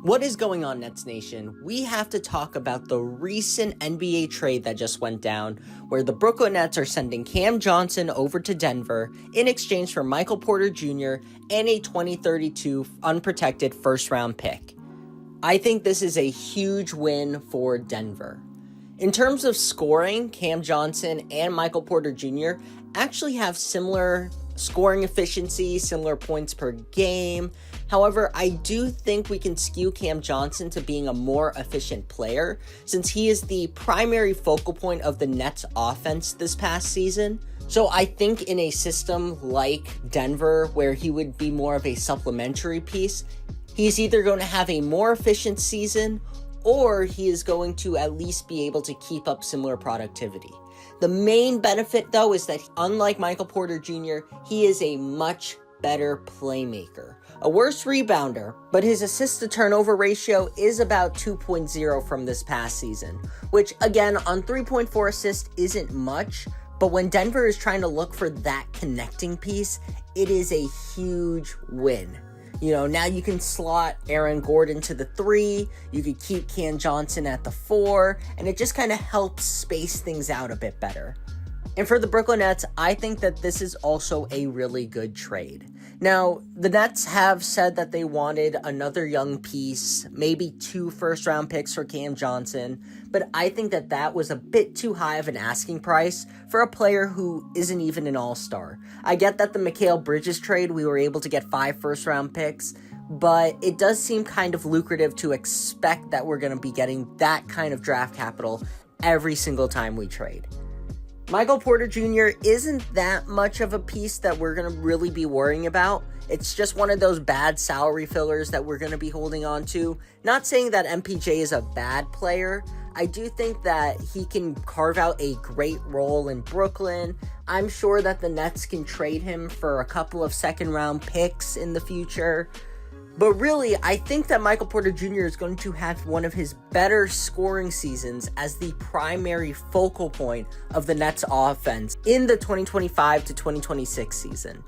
What is going on, Nets Nation? We have to talk about the recent NBA trade that just went down, where the Brooklyn Nets are sending Cam Johnson over to Denver in exchange for Michael Porter Jr. and a 2032 unprotected first-round pick. I think this is a huge win for Denver. In terms of scoring, Cam Johnson and Michael Porter Jr. actually have similar scoring efficiency, similar points per game. However, I do think we can skew Cam Johnson to being a more efficient player since he is the primary focal point of the Nets offense this past season. So I think in a system like Denver, where he would be more of a supplementary piece, he's either going to have a more efficient season or he is going to at least be able to keep up similar productivity. The main benefit, though, is that unlike Michael Porter Jr., he is a much better playmaker. A worse rebounder, but his assist-to-turnover ratio is about 2.0 from this past season, which, again, on 3.4 assists isn't much, but when Denver is trying to look for that connecting piece, it is a huge win. You know, now you can slot Aaron Gordon to the 3, you could keep Cam Johnson at the 4, and it just kind of helps space things out a bit better. And for the Brooklyn Nets, I think that this is also a really good trade. Now, the Nets have said that they wanted another young piece, maybe 2 first-round picks for Cam Johnson, but I think that that was a bit too high of an asking price for a player who isn't even an all-star. I get that the Mikal Bridges trade, we were able to get 5 first-round picks, but it does seem kind of lucrative to expect that we're going to be getting that kind of draft capital every single time we trade. Michael Porter Jr. isn't that much of a piece that we're going to really be worrying about. It's just one of those bad salary fillers that we're going to be holding on to. Not saying that MPJ is a bad player. I do think that he can carve out a great role in Brooklyn. I'm sure that the Nets can trade him for a couple of second-round picks in the future. But really, I think that Michael Porter Jr. is going to have one of his better scoring seasons as the primary focal point of the Nets offense in the 2025 to 2026 season.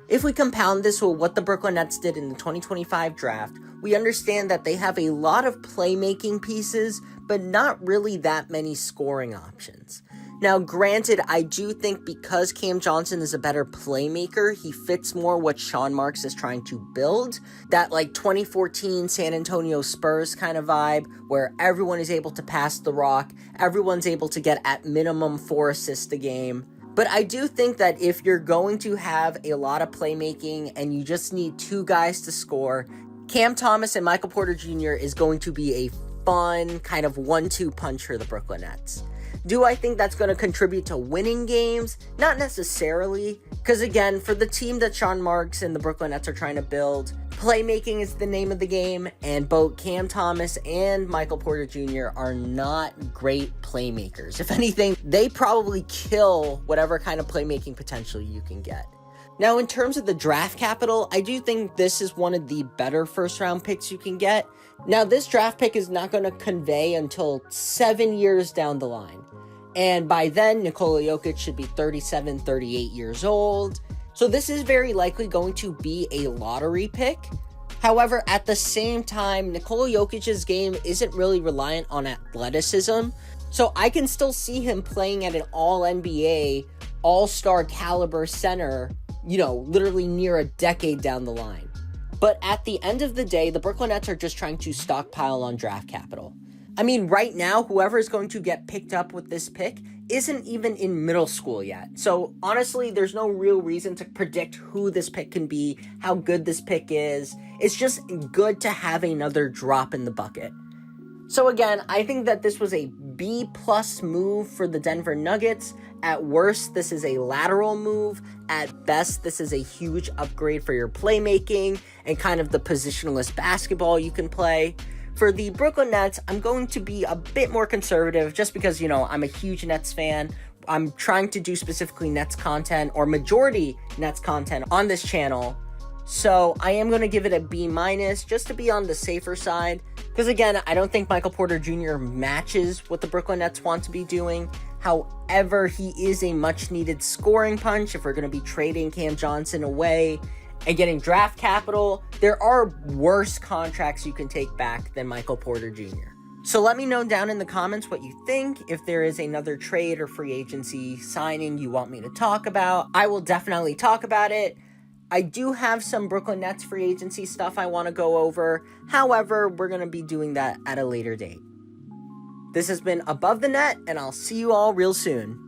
If we compound this with what the Brooklyn Nets did in the 2025 draft, we understand that they have a lot of playmaking pieces, but not really that many scoring options. Now, granted, I do think because Cam Johnson is a better playmaker, he fits more what Sean Marks is trying to build. That, 2014 San Antonio Spurs kind of vibe, where everyone is able to pass the rock, everyone's able to get at minimum 4 assists a game. But I do think that if you're going to have a lot of playmaking and you just need 2 guys to score, Cam Thomas and Michael Porter Jr. is going to be a fun kind of 1-2 punch for the Brooklyn Nets. Do I think that's going to contribute to winning games? Not necessarily, because again, for the team that Sean Marks and the Brooklyn Nets are trying to build, playmaking is the name of the game, and both Cam Thomas and Michael Porter Jr. are not great playmakers. If anything, they probably kill whatever kind of playmaking potential you can get. Now, in terms of the draft capital, I do think this is one of the better first-round picks you can get. Now, this draft pick is not going to convey until 7 years down the line. And by then, Nikola Jokic should be 37, 38 years old. So this is very likely going to be a lottery pick. However, at the same time, Nikola Jokic's game isn't really reliant on athleticism. So I can still see him playing at an all-NBA, all-star caliber center, literally near a decade down the line. But at the end of the day, the Brooklyn Nets are just trying to stockpile on draft capital. I mean, right now, whoever is going to get picked up with this pick isn't even in middle school yet. So honestly, there's no real reason to predict who this pick can be, how good this pick is. It's just good to have another drop in the bucket. So again, I think that this was a B+ move for the Denver Nuggets. At worst, this is a lateral move. At best, this is a huge upgrade for your playmaking and kind of the positionless basketball you can play. For the Brooklyn Nets, I'm going to be a bit more conservative just because, I'm a huge Nets fan. I'm trying to do specifically Nets content or majority Nets content on this channel. So I am going to give it a B- just to be on the safer side. Because again, I don't think Michael Porter Jr. matches what the Brooklyn Nets want to be doing. However, he is a much needed scoring punch if we're going to be trading Cam Johnson away and getting draft capital, there are worse contracts you can take back than Michael Porter Jr. So let me know down in the comments what you think. If there is another trade or free agency signing you want me to talk about, I will definitely talk about it. I do have some Brooklyn Nets free agency stuff I want to go over. However, we're going to be doing that at a later date. This has been Above the Net, and I'll see you all real soon.